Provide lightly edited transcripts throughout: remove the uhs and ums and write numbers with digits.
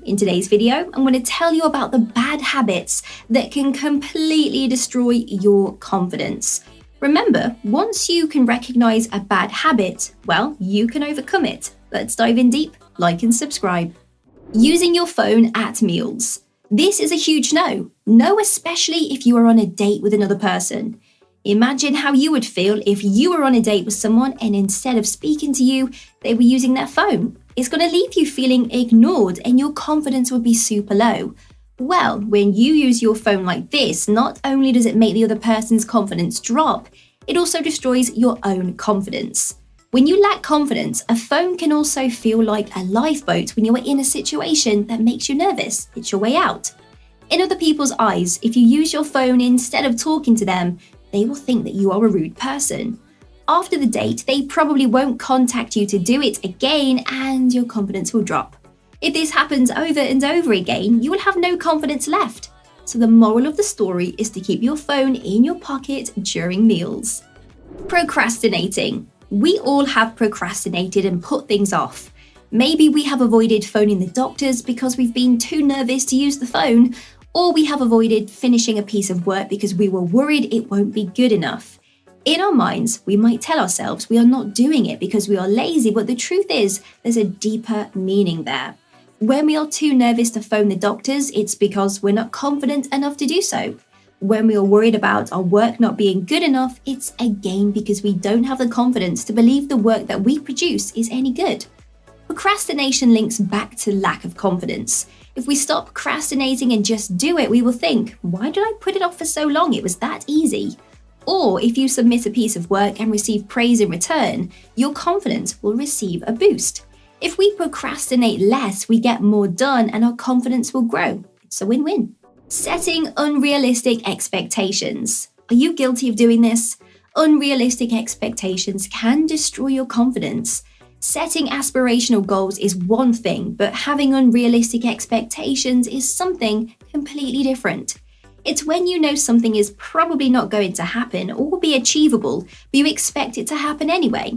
in today's video, I'm going to tell you about the bad habits that can completely destroy your confidence. Remember, once you can recognize a bad habit, well, you can overcome it. Let's dive in deep, like and subscribe. Using your phone at meals. This is a huge no. No, especially if you are on a date with another person. Imagine how you would feel if you were on a date with someone and instead of speaking to you, they were using their phone. It's going to leave you feeling ignored and your confidence would be super low. Well, when you use your phone like this, not only does it make the other person's confidence drop, it also destroys your own confidence. When you lack confidence, a phone can also feel like a lifeboat when you are in a situation that makes you nervous. It's your way out. In other people's eyes, if you use your phone instead of talking to them, they will think that you are a rude person. After the date, they probably won't contact you to do it again and your confidence will drop. If this happens over and over again, you will have no confidence left. So the moral of the story is to keep your phone in your pocket during meals. Procrastinating. We all have procrastinated and put things off. Maybe we have avoided phoning the doctors because we've been too nervous to use the phone, or we have avoided finishing a piece of work because we were worried it won't be good enough. In our minds, we might tell ourselves we are not doing it because we are lazy, but the truth is there's a deeper meaning there. When we are too nervous to phone the doctors, it's because we're not confident enough to do so. When we are worried about our work not being good enough, it's again because we don't have the confidence to believe the work that we produce is any good. Procrastination links back to lack of confidence. If we stop procrastinating and just do it, we will think, why did I put it off for so long? It was that easy. Or if you submit a piece of work and receive praise in return, your confidence will receive a boost. If we procrastinate less, we get more done and our confidence will grow. It's a win-win. Setting unrealistic expectations. Are you guilty of doing this? Unrealistic expectations can destroy your confidence. Setting aspirational goals is one thing, but having unrealistic expectations is something completely different. It's when you know something is probably not going to happen or will be achievable, but you expect it to happen anyway.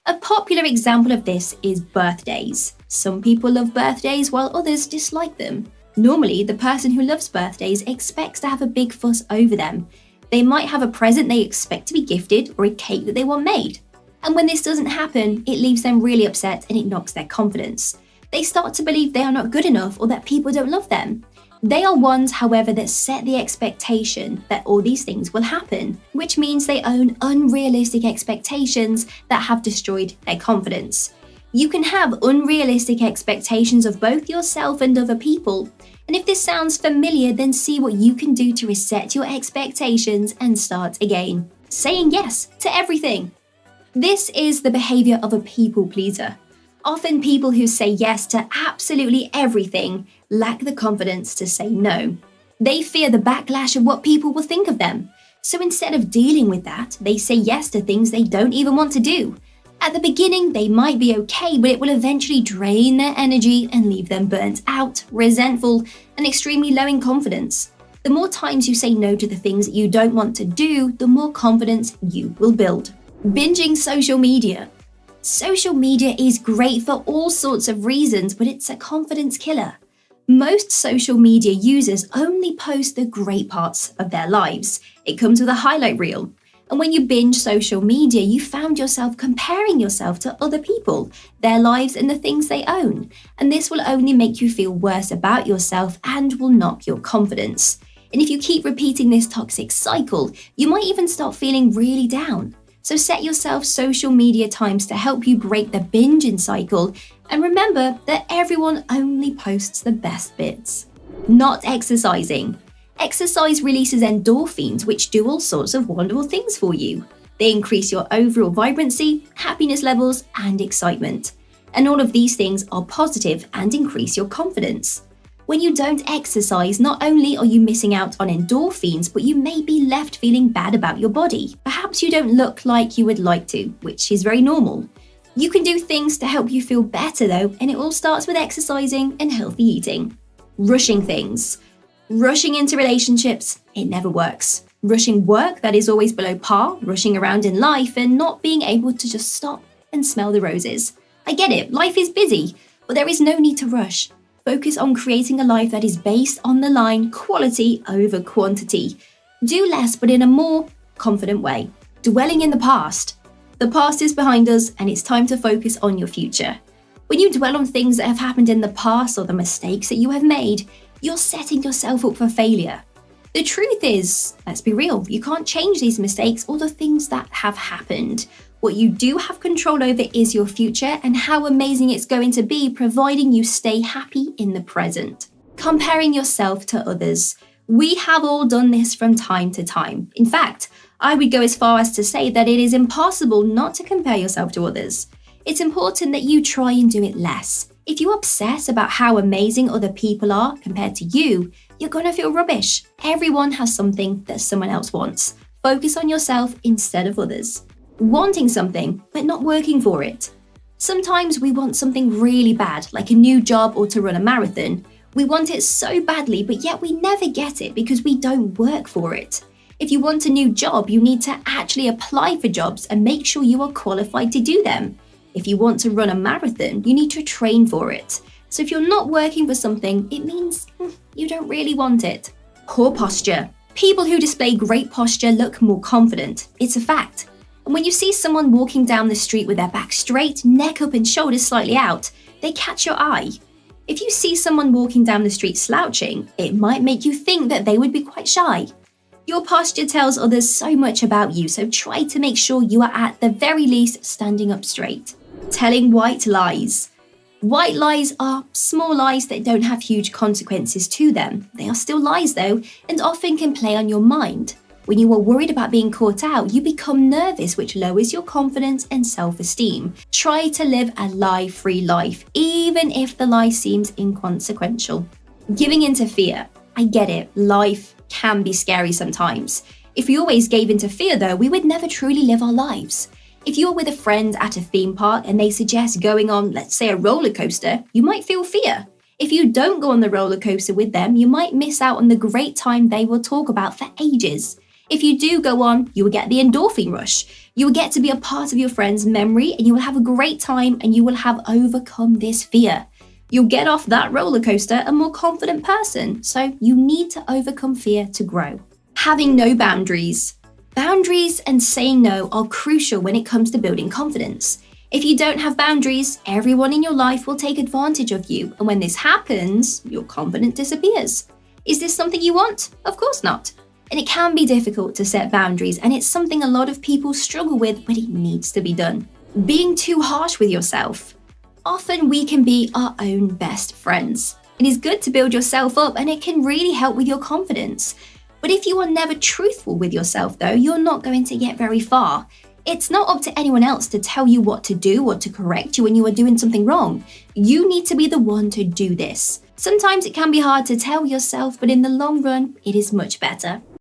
A popular example of this is birthdays. Some people love birthdays while others dislike them. Normally, the person who loves birthdays expects to have a big fuss over them. They might have a present they expect to be gifted or a cake that they want made. And when this doesn't happen, it leaves them really upset and it knocks their confidence. They start to believe they are not good enough or that people don't love them. They are ones, however, that set the expectation that all these things will happen, which means they own unrealistic expectations that have destroyed their confidence. You can have unrealistic expectations of both yourself and other people. And if this sounds familiar, then see what you can do to reset your expectations and start again. Saying yes to everything. This is the behavior of a people pleaser. Often people who say yes to absolutely everything lack the confidence to say no. They fear the backlash of what people will think of them. So instead of dealing with that, they say yes to things they don't even want to do. At the beginning, they might be okay, but it will eventually drain their energy and leave them burnt out, resentful, and extremely low in confidence. The more times you say no to the things that you don't want to do, the more confidence you will build. Binging social media. Social media is great for all sorts of reasons, but it's a confidence killer. Most social media users only post the great parts of their lives. It comes with a highlight reel. And when you binge social media, you found yourself comparing yourself to other people, their lives and the things they own. And this will only make you feel worse about yourself and will knock your confidence. And if you keep repeating this toxic cycle, you might even start feeling really down. So set yourself social media times to help you break the binging cycle, and remember that everyone only posts the best bits. Not exercising. Exercise releases endorphins, which do all sorts of wonderful things for you. They increase your overall vibrancy, happiness levels, and excitement. And all of these things are positive and increase your confidence. When you don't exercise, not only are you missing out on endorphins, but you may be left feeling bad about your body. Perhaps you don't look like you would like to, which is very normal. You can do things to help you feel better though, and it all starts with exercising and healthy eating. Rushing things. Rushing into relationships, it never works. Rushing work that is always below par, rushing around in life and not being able to just stop and smell the roses. I get it, life is busy, but there is no need to rush. Focus on creating a life that is based on the line quality over quantity. Do less, but in a more confident way. Dwelling in the past. The past is behind us, and it's time to focus on your future. When you dwell on things that have happened in the past or the mistakes that you have made, you're setting yourself up for failure. The truth is, let's be real, you can't change these mistakes or the things that have happened. What you do have control over is your future and how amazing it's going to be, providing you stay happy in the present. Comparing yourself to others. We have all done this from time to time. In fact, I would go as far as to say that it is impossible not to compare yourself to others. It's important that you try and do it less. If you obsess about how amazing other people are compared to you, you're going to feel rubbish. Everyone has something that someone else wants. Focus on yourself instead of others. Wanting something, but not working for it. Sometimes we want something really bad, like a new job or to run a marathon. We want it so badly, but yet we never get it because we don't work for it. If you want a new job, you need to actually apply for jobs and make sure you are qualified to do them. If you want to run a marathon, you need to train for it. So if you're not working for something, it means you don't really want it. Poor posture. People who display great posture look more confident. It's a fact. And when you see someone walking down the street with their back straight, neck up and shoulders slightly out, they catch your eye. If you see someone walking down the street slouching, it might make you think that they would be quite shy. Your posture tells others so much about you, so try to make sure you are at the very least standing up straight. Telling white lies. White lies are small lies that don't have huge consequences to them. They are still lies though, and often can play on your mind. When you are worried about being caught out, you become nervous, which lowers your confidence and self-esteem. Try to live a lie-free life, even if the lie seems inconsequential. Giving into fear. I get it, life can be scary sometimes. If we always gave into fear though, we would never truly live our lives. If you're with a friend at a theme park and they suggest going on, let's say, a roller coaster, you might feel fear. If you don't go on the roller coaster with them, you might miss out on the great time they will talk about for ages. If you do go on, you will get the endorphin rush. You will get to be a part of your friend's memory and you will have a great time and you will have overcome this fear. You'll get off that roller coaster a more confident person, so you need to overcome fear to grow. Having no boundaries. Boundaries and saying no are crucial when it comes to building confidence. If you don't have boundaries, everyone in your life will take advantage of you, and when this happens, your confidence disappears. Is this something you want? Of course not. And it can be difficult to set boundaries, and it's something a lot of people struggle with, but it needs to be done. Being too harsh with yourself. Often we can be our own best friends. It is good to build yourself up, and it can really help with your confidence. But if you are never truthful with yourself though, you're not going to get very far. It's not up to anyone else to tell you what to do or to correct you when you are doing something wrong. You need to be the one to do this. Sometimes it can be hard to tell yourself, but in the long run, it is much better.